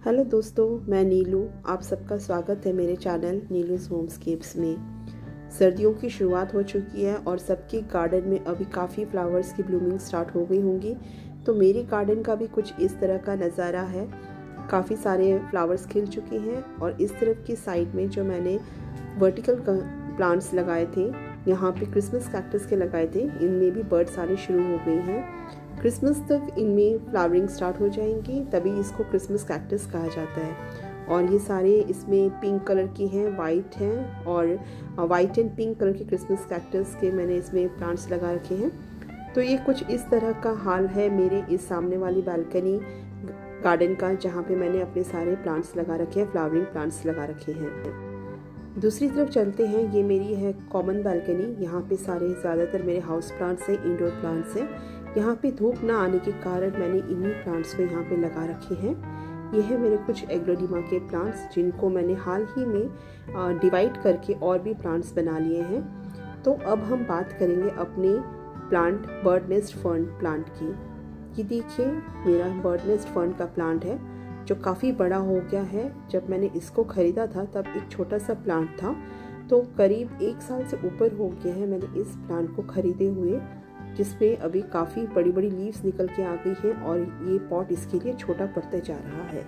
Hello दोस्तों, मैं नीलू। आप सबका स्वागत है मेरे चैनल नीलूज़ होमस्केप्स में। सर्दियों की शुरुआत हो चुकी है और सबके गार्डन में अभी काफ़ी फ्लावर्स की ब्लूमिंग स्टार्ट हो गई होंगी। तो मेरे गार्डन का भी कुछ इस तरह का नज़ारा है। काफ़ी सारे फ्लावर्स खिल चुके हैं और इस तरफ की साइड में जो मैंने वर्टिकल प्लांट्स लगाए थे, यहाँ पे क्रिसमस कैक्टस के लगाए थे, इनमें भी बर्ड्स आने शुरू हो गई हैं। क्रिसमस तक इनमें फ्लावरिंग स्टार्ट हो जाएंगी, तभी इसको क्रिसमस कैक्टस कहा जाता है। और ये सारे इसमें पिंक कलर की हैं, वाइट हैं और वाइट एंड पिंक कलर के क्रिसमस कैक्टस के मैंने इसमें प्लांट्स लगा रखे हैं। तो ये कुछ इस तरह का हाल है मेरे इस सामने वाली बालकनी गार्डन का, जहाँ पे मैंने अपने सारे प्लांट्स लगा रखे हैं, फ्लावरिंग प्लांट्स लगा रखे हैं। दूसरी तरफ चलते हैं। ये मेरी है कॉमन बालकनी। यहाँ पे सारे ज़्यादातर मेरे हाउस प्लांट्स हैं, इंडोर प्लांट्स हैं। यहाँ पे धूप ना आने के कारण मैंने इन्हीं प्लांट्स को यहाँ पे लगा रखे हैं। ये है मेरे कुछ एग्लोनिमा के प्लांट्स, जिनको मैंने हाल ही में डिवाइड करके और भी प्लांट्स बना लिए हैं। तो अब हम बात करेंगे अपने plant bird nest fern plant की। ये देखिए, मेरा बर्ड नेस्ट फर्न का प्लांट है जो काफ़ी बड़ा हो गया है। जब मैंने इसको ख़रीदा था तब एक छोटा सा प्लांट था, तो करीब 1 साल से ऊपर हो गया है मैंने इस प्लांट को ख़रीदे हुए, जिसमें अभी काफ़ी बड़ी बड़ी लीव्स निकल के आ गई है और ये पॉट इसके लिए छोटा पड़ता जा रहा है।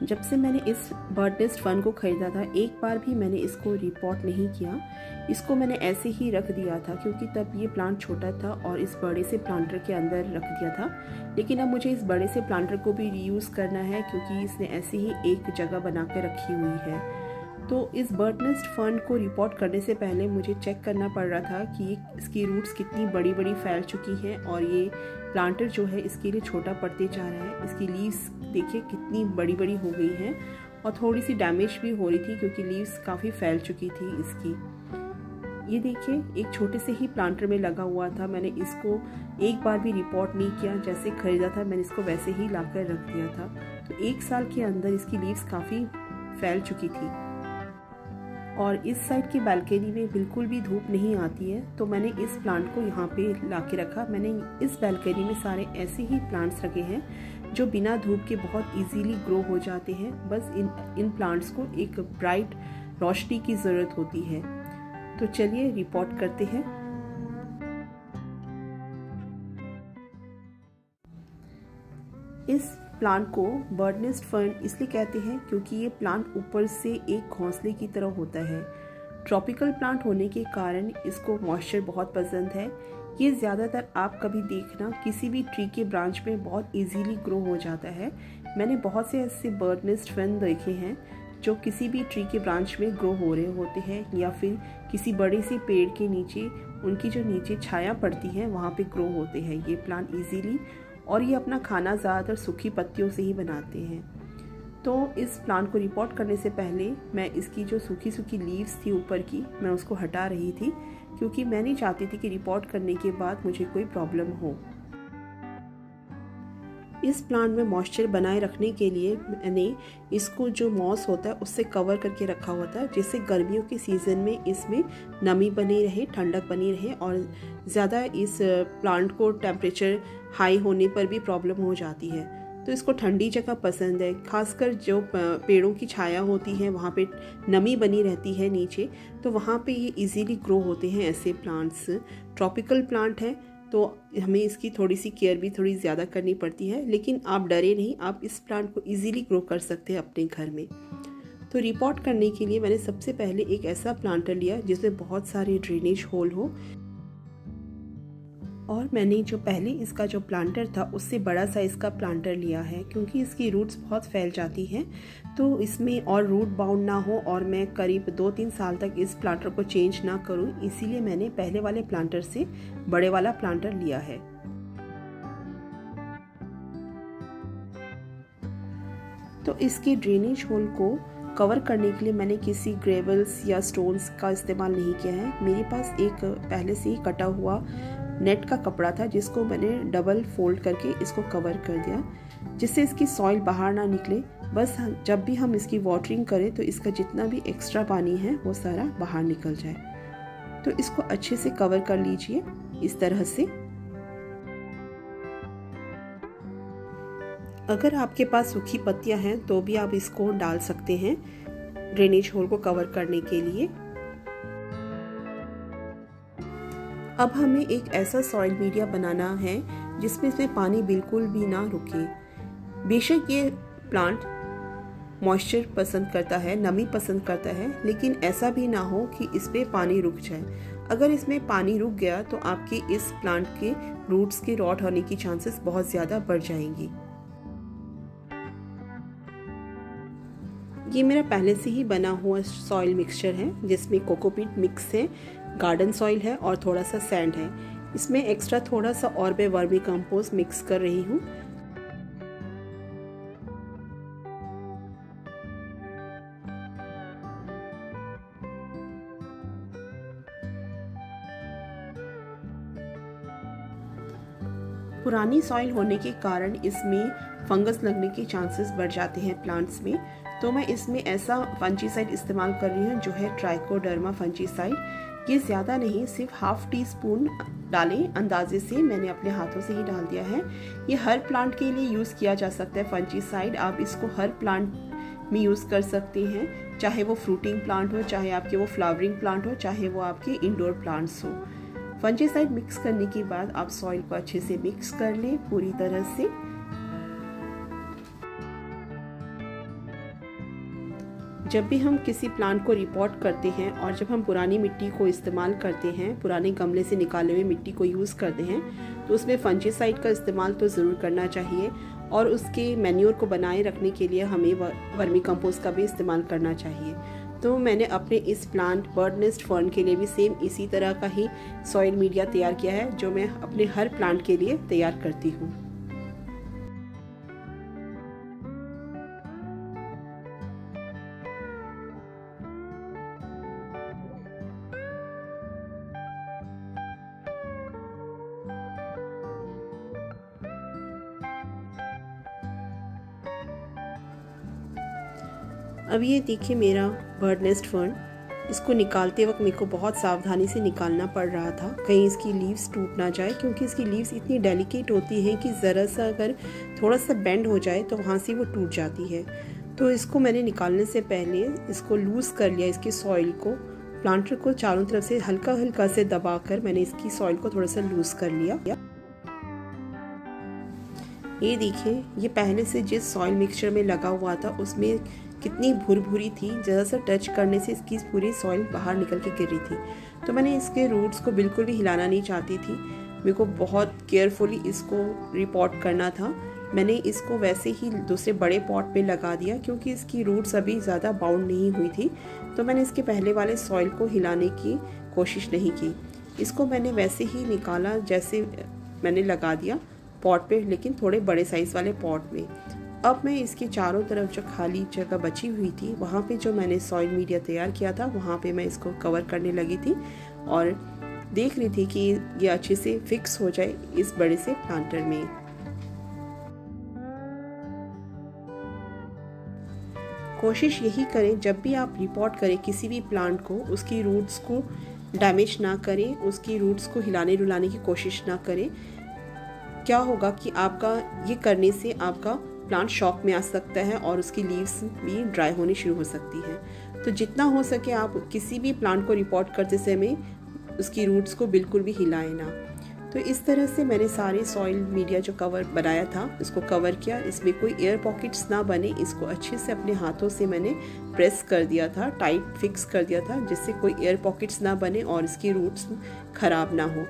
जब से मैंने इस बर्ड नेस्ट फर्न को ख़रीदा था, एक बार भी मैंने इसको रिपोर्ट नहीं किया। इसको मैंने ऐसे ही रख दिया था क्योंकि तब ये प्लांट छोटा था और इस बड़े से प्लांटर के अंदर रख दिया था। लेकिन अब मुझे इस बड़े से प्लांटर को भी रीयूज़ करना है क्योंकि इसने ऐसे ही एक जगह बना कर रखी हुई है। तो इस बर्ड नेस्ट फर्न को रिपोर्ट करने से पहले मुझे चेक करना पड़ रहा था कि इसकी रूट्स कितनी बड़ी बड़ी फैल चुकी हैं और ये प्लांटर जो है इसके लिए छोटा पड़ते जा रहा है। इसकी लीव्स देखिए कितनी बड़ी बड़ी हो गई हैं और थोड़ी सी डैमेज भी हो रही थी क्योंकि लीव्स काफ़ी फैल चुकी थी इसकी। ये देखिए, एक छोटे से ही प्लांटर में लगा हुआ था। मैंने इसको एक बार भी रिपोर्ट नहीं किया। जैसे खरीदा था मैंने इसको वैसे ही लाकर रख दिया था। तो 1 साल के अंदर इसकी लीव्स काफ़ी फैल चुकी थी और इस साइड की बालकनी में बिल्कुल भी धूप नहीं आती है, तो मैंने इस प्लांट को यहाँ पे ला के रखा। मैंने इस बालकनी में सारे ऐसे ही प्लांट्स रखे हैं जो बिना धूप के बहुत इजीली ग्रो हो जाते हैं। बस इन प्लांट्स को एक ब्राइट रोशनी की ज़रूरत होती है। तो चलिए रिपोर्ट करते हैं। इस प्लांट को बर्ड नेस्ट फर्न इसलिए कहते हैं क्योंकि ये प्लांट ऊपर से एक घोंसले की तरह होता है। ट्रॉपिकल प्लांट होने के कारण इसको मॉइस्चर बहुत पसंद है। ये ज़्यादातर आप कभी देखना किसी भी ट्री के ब्रांच में बहुत इजीली ग्रो हो जाता है। मैंने बहुत से ऐसे बर्ड नेस्ट फर्न देखे हैं जो किसी भी ट्री के ब्रांच में ग्रो हो रहे होते हैं या फिर किसी बड़े से पेड़ के नीचे, उनकी जो नीचे छाया पड़ती है वहाँ पे ग्रो होते हैं ये प्लांट इजीली। और ये अपना खाना ज़्यादातर सूखी पत्तियों से ही बनाते हैं। तो इस प्लांट को रिपोर्ट करने से पहले मैं इसकी जो सूखी सूखी लीव्स थी ऊपर की, मैं उसको हटा रही थी क्योंकि मैं नहीं चाहती थी कि रिपोर्ट करने के बाद मुझे कोई प्रॉब्लम हो। इस प्लांट में मॉइस्चर बनाए रखने के लिए मैंने इसको जो मॉस होता है उससे कवर करके रखा हुआ था, जिससे गर्मियों के सीज़न में इसमें नमी बनी रहे, ठंडक बनी रहे और ज़्यादा इस प्लांट को टेम्परेचर हाई होने पर भी प्रॉब्लम हो जाती है। तो इसको ठंडी जगह पसंद है, खासकर जो पेड़ों की छाया होती है वहाँ पे नमी बनी रहती है नीचे, तो वहाँ पे ये इजीली ग्रो होते हैं ऐसे प्लांट्स। ट्रॉपिकल प्लांट है तो हमें इसकी थोड़ी सी केयर भी थोड़ी ज़्यादा करनी पड़ती है, लेकिन आप डरे नहीं, आप इस प्लांट को इजीली ग्रो कर सकते हैं अपने घर में। तो रिपोर्ट करने के लिए मैंने सबसे पहले एक ऐसा प्लांटर लिया जिसमें बहुत सारे ड्रेनेज होल हो, और मैंने जो पहले इसका जो प्लांटर था उससे बड़ा साइज़ का प्लांटर लिया है क्योंकि इसकी रूट्स बहुत फैल जाती हैं, तो इसमें और रूट बाउंड ना हो और मैं करीब 2-3 साल तक इस प्लांटर को चेंज ना करूं, इसीलिए मैंने पहले वाले प्लांटर से बड़े वाला प्लांटर लिया है। तो इसके ड्रेनेज होल को कवर करने के लिए मैंने किसी ग्रेवल्स या स्टोन्स का इस्तेमाल नहीं किया है। मेरे पास एक पहले से ही कटा हुआ नेट का कपड़ा था जिसको मैंने डबल फोल्ड करके इसको कवर कर दिया, जिससे इसकी सॉइल बाहर ना निकले। बस जब भी हम इसकी वाटरिंग करें तो इसका जितना भी एक्स्ट्रा पानी है वो सारा बाहर निकल जाए। तो इसको अच्छे से कवर कर लीजिए इस तरह से। अगर आपके पास सूखी पत्तियां हैं तो भी आप इसको डाल सकते हैं ड्रेनेज होल को कवर करने के लिए। अब हमें एक ऐसा सॉइल मीडिया बनाना है जिसमें से पानी बिल्कुल भी ना रुके। बेशक ये प्लांट मॉइस्चर पसंद करता है, नमी पसंद करता है, लेकिन ऐसा भी ना हो कि इसमें पानी रुक जाए। अगर इसमें पानी रुक गया तो आपके इस प्लांट के रूट्स के रॉट होने की चांसेस बहुत ज़्यादा बढ़ जाएंगी। ये मेरा पहले से ही बना हुआ सॉइल मिक्सचर है जिसमें कोकोपीट मिक्स है, गार्डन सॉइल है और थोड़ा सा सैंड है। इसमें एक्स्ट्रा थोड़ा सा और मैं वर्मी कंपोस्ट मिक्स कर रही हूँ। पुरानी सॉइल होने के कारण इसमें फंगस लगने के चांसेस बढ़ जाते हैं प्लांट्स में, तो मैं इसमें ऐसा फंजीसाइड इस्तेमाल कर रही हूँ जो है ट्राइकोडर्मा फंजीसाइड। ये ज़्यादा नहीं, सिर्फ हाफ टी स्पून डालें, अंदाजे से मैंने अपने हाथों से ही डाल दिया है। ये हर प्लांट के लिए यूज़ किया जा सकता है फंजीसाइड। आप इसको हर प्लांट में यूज़ कर सकते हैं, चाहे वो फ्रूटिंग प्लांट हो, चाहे आपके वो फ्लावरिंग प्लांट हो, चाहे वो आपके इंडोर प्लांट्स हो। फंजीसाइड मिक्स करने के बाद आप सॉइल को अच्छे से मिक्स कर लें पूरी तरह से। जब भी हम किसी प्लांट को रिपोर्ट करते हैं और जब हम पुरानी मिट्टी को इस्तेमाल करते हैं, पुराने गमले से निकाले हुए मिट्टी को यूज़ करते हैं, तो उसमें फंजीसाइड का इस्तेमाल तो ज़रूर करना चाहिए और उसके मैन्योर को बनाए रखने के लिए हमें वर्मी कंपोस्ट का भी इस्तेमाल करना चाहिए। तो मैंने अपने इस प्लांट बर्ड नेस्ट फर्न के लिए भी सेम इसी तरह का ही सॉइल मीडिया तैयार किया है जो मैं अपने हर प्लांट के लिए तैयार करती हूँ। अब ये देखिए मेरा बर्ड नेस्ट फर्न, इसको निकालते वक्त मेरे को बहुत सावधानी से निकालना पड़ रहा था, कहीं इसकी लीव्स टूट ना जाए, क्योंकि इसकी लीव्स इतनी डेलिकेट होती हैं कि ज़रा सा अगर थोड़ा सा बेंड हो जाए तो वहाँ से वो टूट जाती है। तो इसको मैंने निकालने से पहले इसको लूज़ कर लिया, इसके सॉइल को, प्लांटर को चारों तरफ से हल्का हल्का से दबाकर मैंने इसकी सॉइल को थोड़ा सा लूज़ कर लिया। ये देखिए, ये पहले से जिस सॉइल मिक्सचर में लगा हुआ था उसमें कितनी भुरभुरी थी, ज़रा सा टच करने से इसकी पूरी सॉइल बाहर निकल के गिर रही थी। तो मैंने इसके रूट्स को बिल्कुल भी हिलाना नहीं चाहती थी, मेरे को बहुत केयरफुली इसको रिपॉट करना था। मैंने इसको वैसे ही दूसरे बड़े पॉट पे लगा दिया क्योंकि इसकी रूट्स अभी ज़्यादा बाउंड नहीं हुई थी, तो मैंने इसके पहले वाले सॉइल को हिलाने की कोशिश नहीं की। इसको मैंने वैसे ही निकाला जैसे मैंने लगा दिया पॉट पे, लेकिन थोड़े बड़े साइज़ वाले पॉट में। अब मैं इसके चारों तरफ जो खाली जगह बची हुई थी वहाँ पे जो मैंने सॉइल मीडिया तैयार किया था वहाँ पे मैं इसको कवर करने लगी थी और देख रही थी कि ये अच्छे से फिक्स हो जाए इस बड़े से प्लांटर में। कोशिश यही करें जब भी आप रिपोर्ट करें किसी भी प्लांट को, उसकी रूट्स को डैमेज ना करें, उसकी रूट्स को हिलाने डुलाने की कोशिश ना करें। क्या होगा कि आपका ये करने से आपका प्लांट शॉक में आ सकता है और उसकी लीव्स भी ड्राई होनी शुरू हो सकती है। तो जितना हो सके आप किसी भी प्लांट को रिपोर्ट करते समय उसकी रूट्स को बिल्कुल भी हिलाएं ना। तो इस तरह से मैंने सारे सॉइल मीडिया जो कवर बनाया था इसको कवर किया। इसमें कोई एयर पॉकेट्स ना बने, इसको अच्छे से अपने हाथों से मैंने प्रेस कर दिया था, टाइट फिक्स कर दिया था, जिससे कोई एयर पॉकेट्स ना बने और इसकी रूट्स ख़राब ना हो।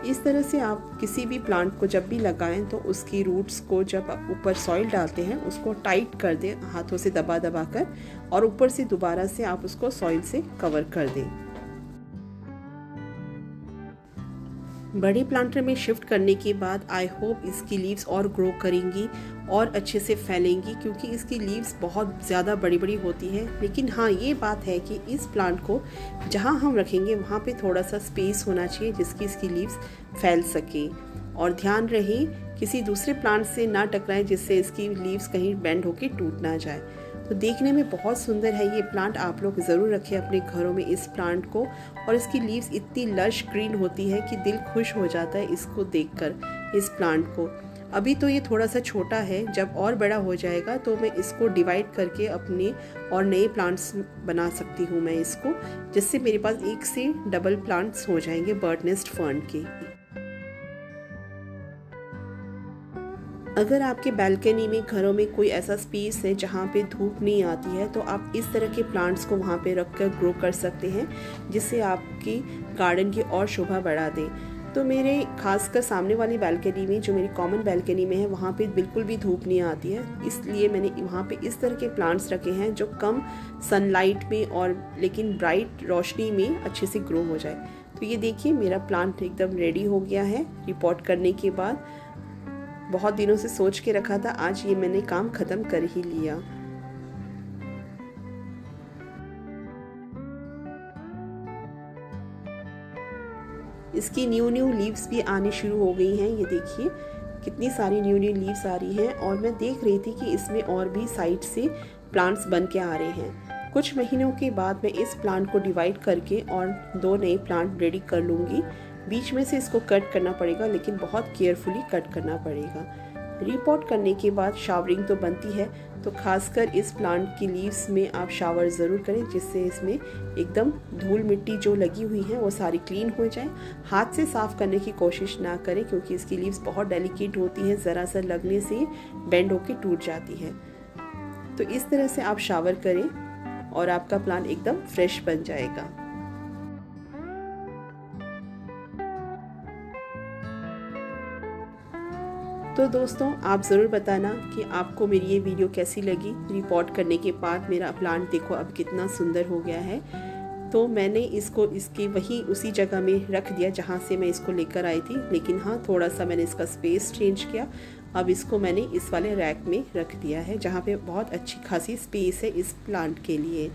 इस तरह से आप किसी भी प्लांट को जब भी लगाएं तो उसकी रूट्स को जब आप ऊपर सॉइल डालते हैं उसको टाइट कर दें हाथों से दबा दबा कर, और ऊपर से दोबारा से आप उसको सॉइल से कवर कर दें। बड़े प्लांटर में शिफ्ट करने के बाद आई होप इसकी लीव्स और ग्रो करेंगी और अच्छे से फैलेंगी, क्योंकि इसकी लीव्स बहुत ज़्यादा बड़ी बड़ी होती हैं। लेकिन हाँ, ये बात है कि इस प्लांट को जहाँ हम रखेंगे वहाँ पे थोड़ा सा स्पेस होना चाहिए जिसकी इसकी लीव्स फैल सके, और ध्यान रहे किसी दूसरे प्लांट से ना टकराएं जिससे इसकी लीव्स कहीं बेंड होके टूट ना जाए। तो देखने में बहुत सुंदर है ये प्लांट, आप लोग ज़रूर रखें अपने घरों में इस प्लांट को। और इसकी लीव्स इतनी लश ग्रीन होती है कि दिल खुश हो जाता है इसको देखकर, इस प्लांट को। अभी तो ये थोड़ा सा छोटा है, जब और बड़ा हो जाएगा तो मैं इसको डिवाइड करके अपने और नए प्लांट्स बना सकती हूँ मैं इसको, जिससे मेरे पास 1 से डबल प्लांट्स हो जाएंगे बर्ड नेस्ट फर्न के। अगर आपके बालकनी में, घरों में कोई ऐसा स्पेस है जहाँ पे धूप नहीं आती है, तो आप इस तरह के प्लांट्स को वहाँ पे रखकर ग्रो कर सकते हैं, जिससे आपकी गार्डन की और शोभा बढ़ा दे। तो मेरे खासकर सामने वाली बालकनी में, जो मेरी कॉमन बालकनी में है, वहाँ पे बिल्कुल भी धूप नहीं आती है, इसलिए मैंने वहाँ पे इस तरह के प्लांट्स रखे हैं जो कम सनलाइट में और लेकिन ब्राइट रोशनी में अच्छे से ग्रो हो जाए। तो ये देखिए मेरा प्लांट एकदम रेडी हो गया है रिपोर्ट करने के बाद। बहुत दिनों से सोच के रखा था, आज ये मैंने काम खत्म कर ही लिया। इसकी न्यू लीव्स भी आने शुरू हो गई हैं। ये देखिए कितनी सारी न्यू लीव्स आ रही हैं, और मैं देख रही थी कि इसमें और भी साइड से प्लांट्स बन के आ रहे हैं। कुछ महीनों के बाद मैं इस प्लांट को डिवाइड करके और 2 नए प्लांट रेडी कर लूँगी। बीच में से इसको कट करना पड़ेगा, लेकिन बहुत केयरफुली कट करना पड़ेगा। रिपोर्ट करने के बाद शावरिंग तो बनती है, तो खासकर इस प्लांट की लीव्स में आप शावर ज़रूर करें, जिससे इसमें एकदम धूल मिट्टी जो लगी हुई है वो सारी क्लीन हो जाए। हाथ से साफ़ करने की कोशिश ना करें, क्योंकि इसकी लीव्स बहुत डेलिकेट होती हैं, ज़रा सा लगने से बेंड होकर टूट जाती है। तो इस तरह से आप शावर करें और आपका प्लांट एकदम फ्रेश बन जाएगा। तो दोस्तों आप ज़रूर बताना कि आपको मेरी ये वीडियो कैसी लगी। रिपोर्ट करने के बाद मेरा प्लांट देखो अब कितना सुंदर हो गया है। तो मैंने इसको उसी जगह में रख दिया जहाँ से मैं इसको लेकर आई थी, लेकिन हाँ थोड़ा सा मैंने इसका स्पेस चेंज किया। अब इसको मैंने इस वाले रैक में रख दिया है, जहाँ पे बहुत अच्छी खासी स्पेस है इस प्लांट के लिए।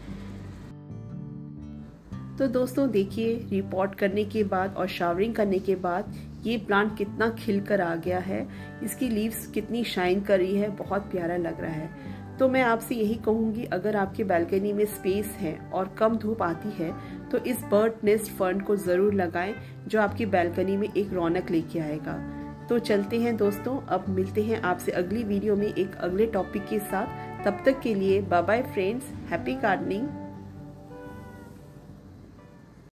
तो दोस्तों देखिए रिपोर्ट करने के बाद और शावरिंग करने के बाद ये प्लांट कितना खिलकर आ गया है। इसकी लीव्स कितनी शाइन कर रही है, बहुत प्यारा लग रहा है। तो मैं आपसे यही कहूँगी, अगर आपके बालकनी में स्पेस है और कम धूप आती है तो इस बर्ड नेस्ट फर्न को ज़रूर लगाएं, जो आपकी बालकनी में एक रौनक लेके आएगा। तो चलते हैं दोस्तों, अब मिलते हैं आपसे अगली वीडियो में एक अगले टॉपिक के साथ। तब तक के लिए bye bye friends, happy gardening.